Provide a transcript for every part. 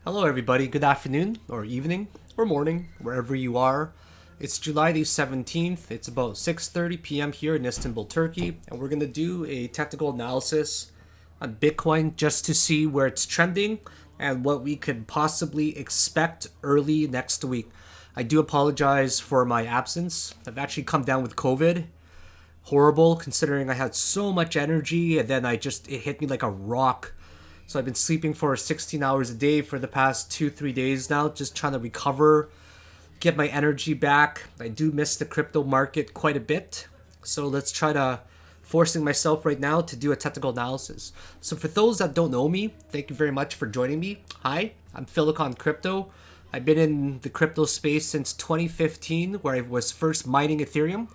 Hello everybody, good afternoon, or evening, or morning, wherever you are. It's July the 17th, it's about 6:30 p.m. here in Istanbul, Turkey, and we're going to do a technical analysis on Bitcoin just to see where it's trending and what we could possibly expect early next week. I do apologize for my absence. I've actually come down with COVID. Horrible considering I had so much energy and then it hit me like a rock. So I've been sleeping for 16 hours a day for the past 2-3 days now, just trying to recover, get my energy back. I do miss the crypto market quite a bit. So let's try to forcing myself right now to do a technical analysis. So for those that don't know me, thank you very much for joining me. Hi, I'm Philakone Crypto. I've been in the crypto space since 2015, where I was first mining Ethereum.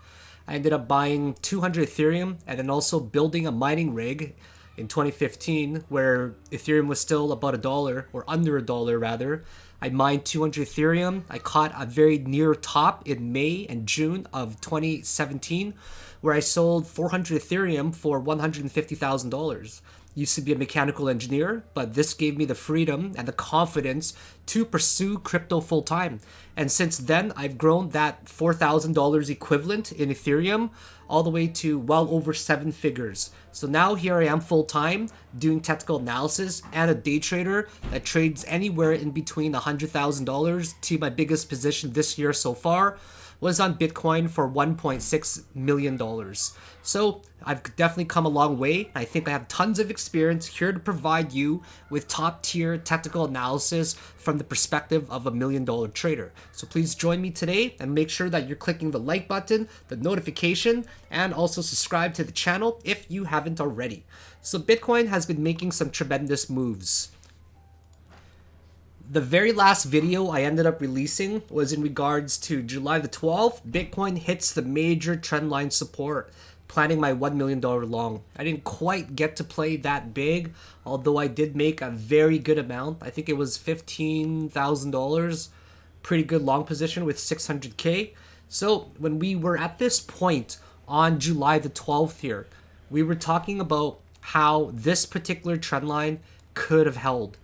I ended up buying 200 Ethereum and then also building a mining rig in 2015, where Ethereum was still about $1 or under $1 rather. I mined 200 Ethereum. I caught a very near top in May and June of 2017, where I sold 400 Ethereum for $150,000. Used to be a mechanical engineer, but this gave me the freedom and the confidence to pursue crypto full time. And since then, I've grown that $4,000 equivalent in Ethereum all the way to well over 7 figures. So now here I am full time doing technical analysis and a day trader that trades anywhere in between $100,000 to my biggest position this year so far was on Bitcoin for $1.6 million. So I've definitely come a long way. I think I have tons of experience here to provide you with top tier technical analysis from the perspective of $1 million trader. So please join me today and make sure that you're clicking the like button, the notification, and also subscribe to the channel if you haven't already. So Bitcoin has been making some tremendous moves. The very last video I ended up releasing was in regards to July the 12th. Bitcoin hits the major trendline support, planning my $1 million long. I didn't quite get to play that big, although I did make a very good amount. I think it was $15,000. Pretty good long position with 600K. So when we were at this point on July the 12th here, we were talking about how this particular trend line could have held.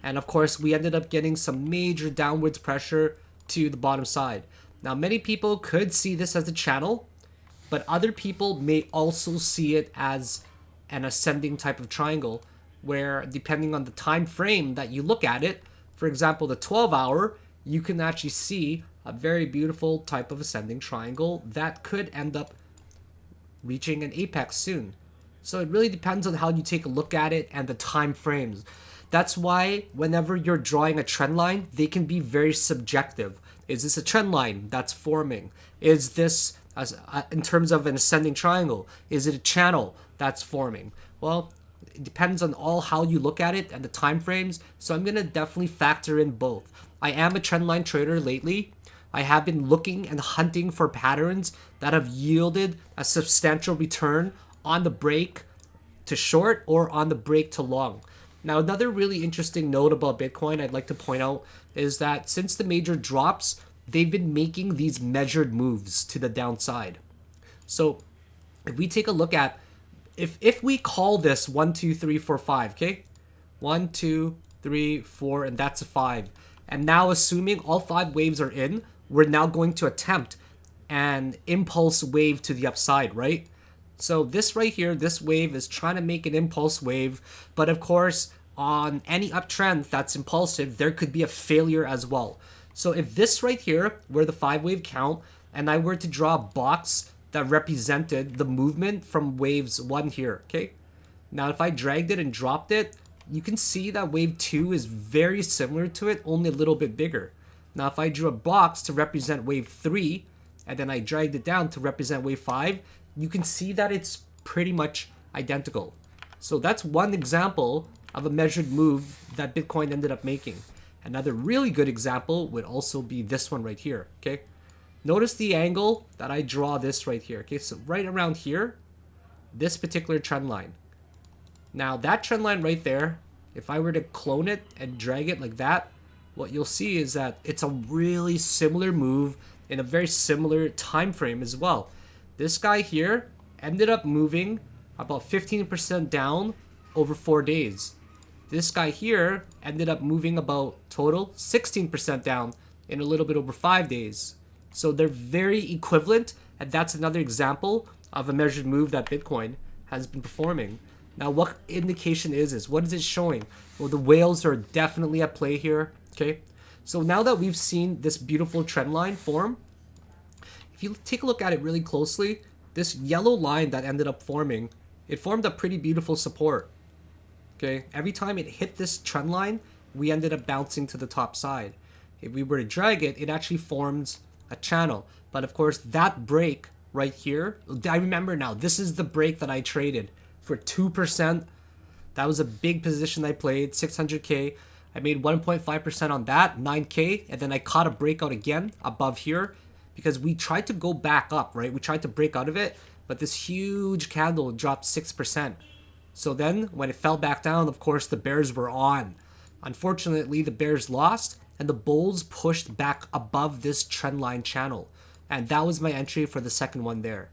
And of course, we ended up getting some major downwards pressure to the bottom side. Now, many people could see this as a channel, but other people may also see it as an ascending type of triangle, where depending on the time frame that you look at it, for example, the 12-hour, you can actually see a very beautiful type of ascending triangle that could end up reaching an apex soon. So it really depends on how you take a look at it and the time frames. That's why whenever you're drawing a trend line, they can be very subjective. Is this a trend line that's forming? Is this, in terms of an ascending triangle, is it a channel that's forming? Well, it depends on all how you look at it and the time frames. So I'm going to definitely factor in both. I am a trend line trader lately. I have been looking and hunting for patterns that have yielded a substantial return on the break to short or on the break to long. Now, another really interesting note about Bitcoin I'd like to point out is that since the major drops, they've been making these measured moves to the downside. So if we take a look at, if we call this 1, 2, 3, 4, 5, okay? 1, 2, 3, 4, and that's a 5. And now assuming all 5 waves are in, we're now going to attempt an impulse wave to the upside, right? So this right here, this wave is trying to make an impulse wave, but of course, on any uptrend that's impulsive, there could be a failure as well. So if this right here were the 5-wave count, and I were to draw a box that represented the movement from waves 1 here, okay? Now if I dragged it and dropped it, you can see that wave 2 is very similar to it, only a little bit bigger. Now if I drew a box to represent wave 3, and then I dragged it down to represent wave 5, you can see that it's pretty much identical. So that's one example of a measured move that Bitcoin ended up making. Another really good example would also be this one right here, okay? Notice the angle that I draw this right here, okay? So right around here, this particular trend line. Now that trend line right there, if I were to clone it and drag it like that, what you'll see is that it's a really similar move in a very similar time frame as well. This guy here ended up moving about 15% down over 4 days. This guy here ended up moving about total 16% down in a little bit over 5 days. So they're very equivalent, and that's another example of a measured move that Bitcoin has been performing. Now, what indication is what is it showing? Well, the whales are definitely at play here, okay? So now that we've seen this beautiful trend line form, if you take a look at it really closely, this yellow line that ended up forming, it formed a pretty beautiful support, okay? Every time it hit this trend line, we ended up bouncing to the top side. If we were to drag it, it actually forms a channel. But of course, that break right here, I remember now, this is the break that I traded for 2%. That was a big position I played, 600K. I made 1.5% on that, 9K, and then I caught a breakout again above here because we tried to go back up, right? We tried to break out of it, but this huge candle dropped 6%. So then when it fell back down, of course, the bears were on. Unfortunately, the bears lost and the bulls pushed back above this trendline channel. And that was my entry for the second one there.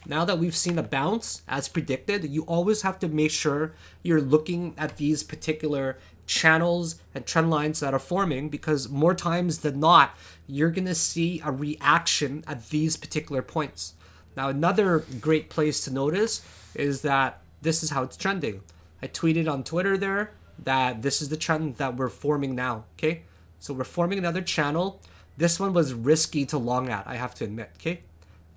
Now that we've seen a bounce, as predicted, you always have to make sure you're looking at these particular channels and trend lines that are forming, because more times than not, you're going to see a reaction at these particular points. Now, another great place to notice is that this is how it's trending. I tweeted on Twitter there that this is the trend that we're forming now, okay? So we're forming another channel. This one was risky to long at, I have to admit, okay?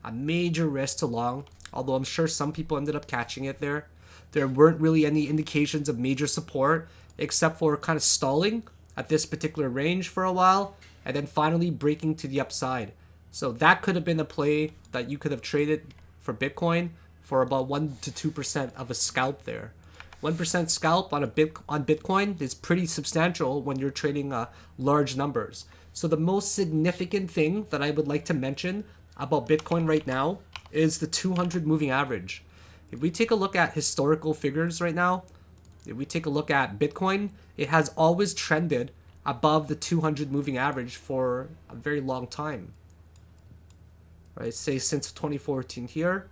A major risk to long, although I'm sure some people ended up catching it there. There weren't really any indications of major support except for kind of stalling at this particular range for a while and then finally breaking to the upside. So that could have been a play that you could have traded for Bitcoin for about 1 to 2% of a scalp there. 1% scalp on Bitcoin is pretty substantial when you're trading large numbers. So the most significant thing that I would like to mention about Bitcoin right now is the 200 moving average. If we take a look at historical figures right now, if we take a look at Bitcoin, it has always trended above the 200 moving average for a very long time. Right, say since 2014 here,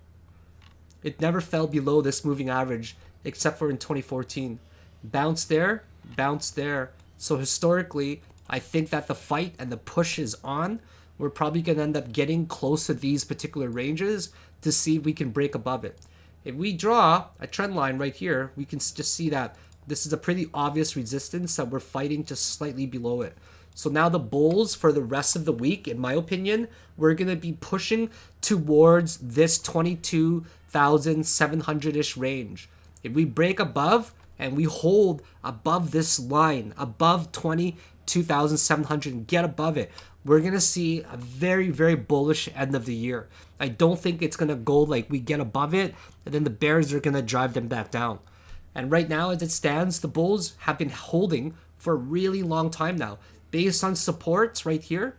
it never fell below this moving average except for in 2014. Bounce there, bounce there. So historically, I think that the fight and the push is on. We're probably going to end up getting close to these particular ranges to see if we can break above it. If we draw a trend line right here, we can just see that this is a pretty obvious resistance that we're fighting just slightly below it. So now the bulls for the rest of the week, in my opinion, we're going to be pushing towards this 22,700-ish range. If we break above and we hold above this line, above 22,700 and get above it, we're going to see a very, very bullish end of the year. I don't think it's going to go like we get above it and then the bears are going to drive them back down. And right now, as it stands, the bulls have been holding for a really long time now. Based on supports right here,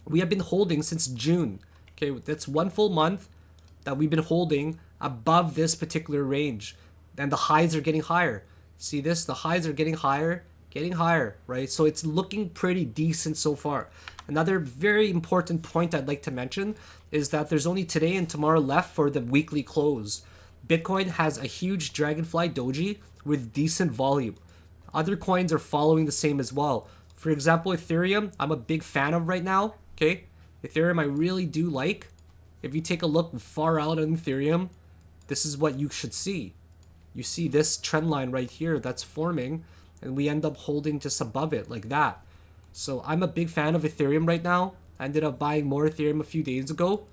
we have been holding since June. Okay, that's 1 full month that we've been holding above this particular range. And the highs are getting higher. See this? The highs are getting higher, right? So it's looking pretty decent so far. Another very important point I'd like to mention is that there's only today and tomorrow left for the weekly close. Bitcoin has a huge Dragonfly Doji with decent volume. Other coins are following the same as well. For example, Ethereum, I'm a big fan of right now, okay? Ethereum I really do like. If you take a look far out on Ethereum, this is what you should see. You see this trend line right here that's forming, and we end up holding just above it like that. So I'm a big fan of Ethereum right now. I ended up buying more Ethereum a few days ago.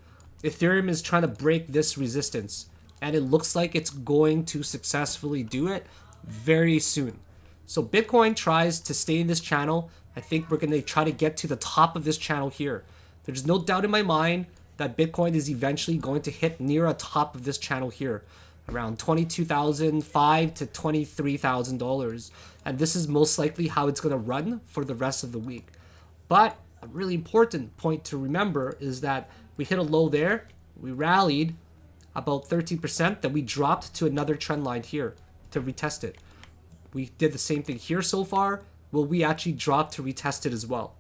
Ethereum is trying to break this resistance, and it looks like it's going to successfully do it very soon. So Bitcoin tries to stay in this channel. I think we're going to try to get to the top of this channel here. There's no doubt in my mind that Bitcoin is eventually going to hit near a top of this channel here, around $22,500 to $23,000. And this is most likely how it's going to run for the rest of the week. But a really important point to remember is that we hit a low there. We rallied about 13%. Then we dropped to another trend line here to retest it. We did the same thing here so far. Will we actually drop to retest it as well?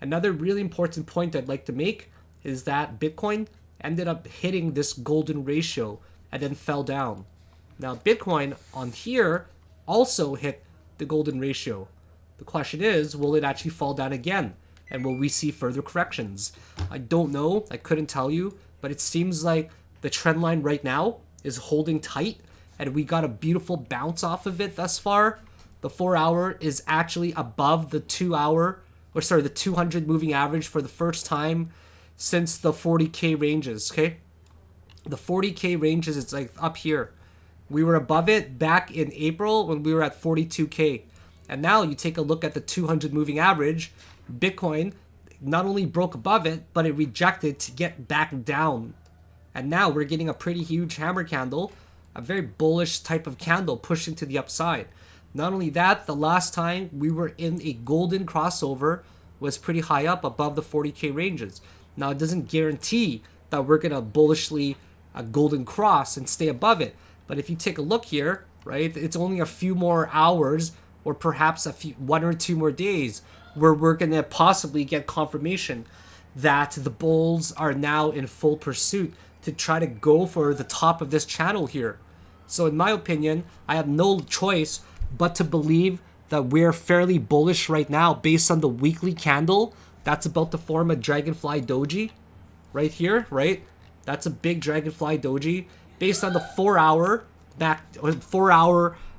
Another really important point I'd like to make is that Bitcoin ended up hitting this golden ratio and then fell down. Now Bitcoin on here also hit the golden ratio. The question is, will it actually fall down again? And will we see further corrections? I don't know. I couldn't tell you. But it seems like the trend line right now is holding tight. And we got a beautiful bounce off of it thus far. The 4 hour is actually above the 2 hour, or sorry, the 200 moving average for the first time since the 40K ranges, okay? The 40K ranges, it's like up here. We were above it back in April when we were at 42K. And now you take a look at the 200 moving average, Bitcoin not only broke above it, but it rejected to get back down. And now we're getting a pretty huge hammer candle, a very bullish type of candle pushing to the upside. Not only that, the last time we were in a golden crossover was pretty high up above the 40K ranges. Now, it doesn't guarantee that we're going to bullishly a golden cross and stay above it. But if you take a look here, right, it's only a few more hours or perhaps one or two more days where we're going to possibly get confirmation that the bulls are now in full pursuit to try to go for the top of this channel here. So in my opinion, I have no choice but to believe that we're fairly bullish right now based on the weekly candle that's about to form a Dragonfly Doji right here, right? That's a big Dragonfly Doji based on the 4 hour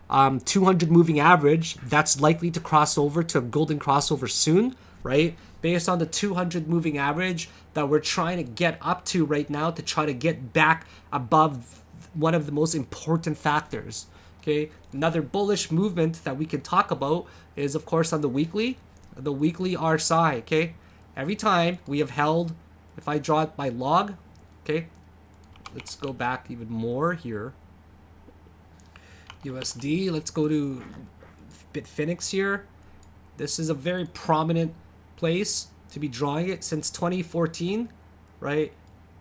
200 moving average that's likely to cross over to a golden crossover soon, right? Based on the 200 moving average that we're trying to get up to right now to try to get back above one of the most important factors. Okay, another bullish movement that we can talk about is, of course, on the weekly RSI. Okay, every time we have held, if I draw it by log, okay, let's go back even more here. USD, let's go to Bitfinex here. This is a very prominent place to be drawing it since 2014, right?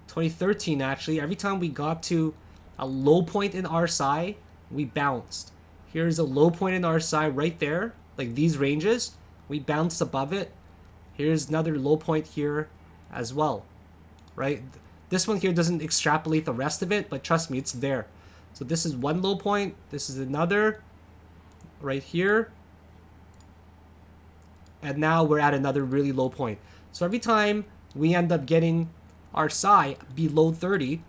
2013 actually. Every time we got to a low point in RSI, we bounced. Here's a low point in RSI right there, like these ranges. We bounced above it. Here's another low point here as well, right? This one here doesn't extrapolate the rest of it, but trust me, it's there. So this is one low point. This is another right here. And now we're at another really low point. So every time we end up getting RSI below 30,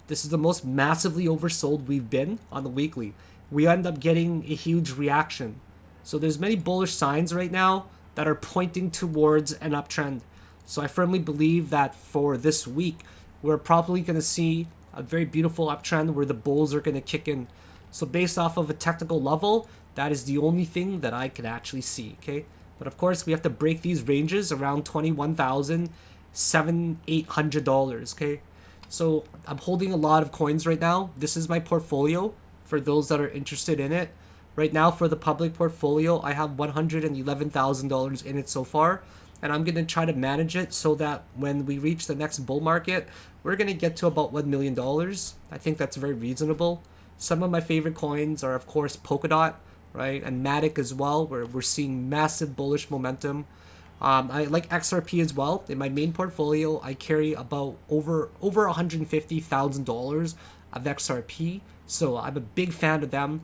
this is the most massively oversold we've been on the weekly. We end up getting a huge reaction. So there's many bullish signs right now that are pointing towards an uptrend. So I firmly believe that for this week, we're probably going to see a very beautiful uptrend where the bulls are going to kick in. So based off of a technical level, that is the only thing that I can actually see, okay? But of course, we have to break these ranges around $21,700-800, okay? So I'm holding a lot of coins right now. This is my portfolio for those that are interested in it. Right now for the public portfolio, I have $111,000 in it so far. And I'm going to try to manage it so that when we reach the next bull market, we're going to get to about $1 million. I think that's very reasonable. Some of my favorite coins are, of course, Polkadot, right? And Matic as well, where we're seeing massive bullish momentum. I like XRP as well. In my main portfolio, I carry about over $150,000 of XRP. So I'm a big fan of them.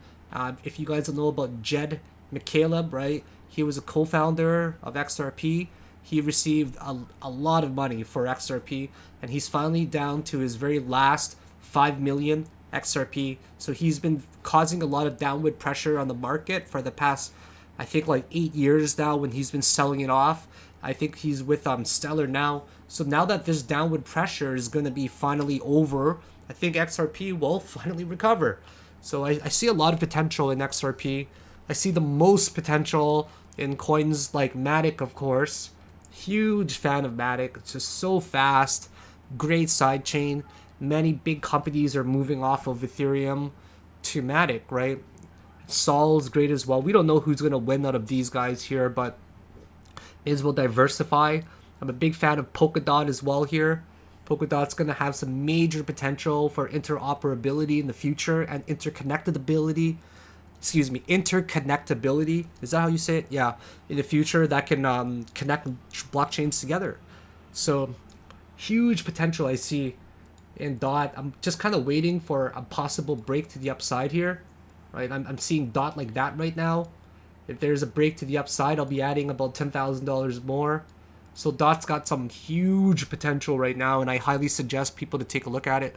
If you guys don't know about Jed McCaleb, right? He was a co-founder of XRP. He received a lot of money for XRP, and he's finally down to his very last 5 million XRP. So he's been causing a lot of downward pressure on the market for the past, I think, like 8 years now when he's been selling it off. I think he's with Stellar now. So now that this downward pressure is going to be finally over, I think XRP will finally recover. So I see a lot of potential in XRP. I see the most potential in coins like Matic, of course. Huge fan of Matic. It's just so fast. Great sidechain. Many big companies are moving off of Ethereum to Matic, right? Sol's great as well. We don't know who's going to win out of these guys here, but may as well diversify. I'm a big fan of Polkadot as well here. Polkadot's going to have some major potential for interoperability in the future and interconnectability. Interconnectability. Is that how you say it? Yeah. In the future, that can connect blockchains together. So, huge potential I see in DOT. I'm just kind of waiting for a possible break to the upside here. Right? I'm seeing DOT like that right now. If there's a break to the upside, I'll be adding about $10,000 more. So DOT's got some huge potential right now, and I highly suggest people to take a look at it.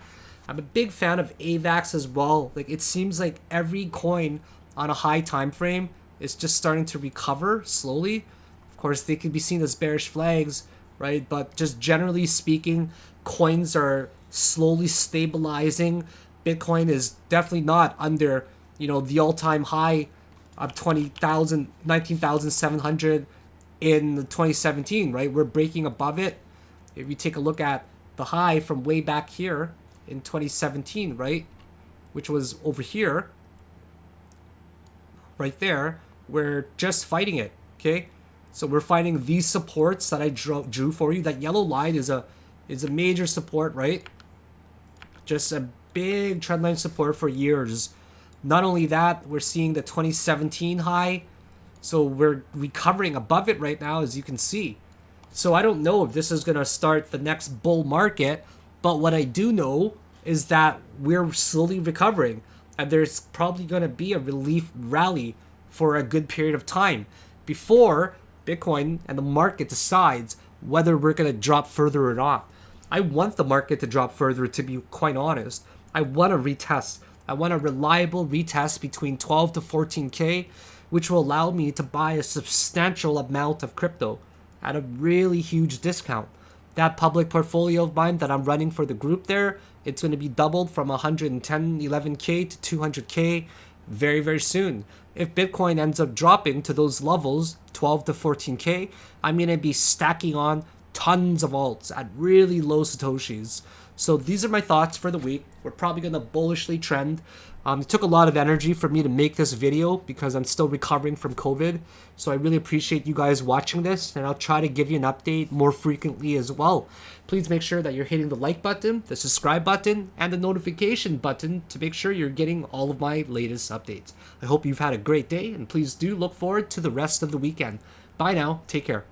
I'm a big fan of AVAX as well. Like, it seems like every coin on a high time frame is just starting to recover slowly. Of course, they could be seen as bearish flags, right? But just generally speaking, coins are slowly stabilizing. Bitcoin is definitely not under, the all-time high of 19,700 in 2017, right? We're breaking above it. If you take a look at the high from way back here in 2017, right, which was over here, right there, we're just fighting it, okay? So we're finding these supports that I drew for you. That yellow line is a major support, right? Just a big trendline support for years. Not only that, we're seeing the 2017 high. So we're recovering above it right now, as you can see. So I don't know if this is going to start the next bull market, but what I do know is that we're slowly recovering, and there's probably going to be a relief rally for a good period of time before Bitcoin and the market decides whether we're going to drop further or not. I want the market to drop further, to be quite honest. I want a retest. I want a reliable retest between 12 to 14K, which will allow me to buy a substantial amount of crypto at a really huge discount. That public portfolio of mine that I'm running for the group there, it's going to be doubled from 11K to 200K very, very soon. If Bitcoin ends up dropping to those levels, 12 to 14K, I'm going to be stacking on tons of alts at really low satoshis. So these are my thoughts for the week. We're probably going to bullishly trend. It took a lot of energy for me to make this video because I'm still recovering from COVID. So I really appreciate you guys watching this, and I'll try to give you an update more frequently as well. Please make sure that you're hitting the like button, the subscribe button, and the notification button to make sure you're getting all of my latest updates. I hope you've had a great day, and please do look forward to the rest of the weekend. Bye now. Take care.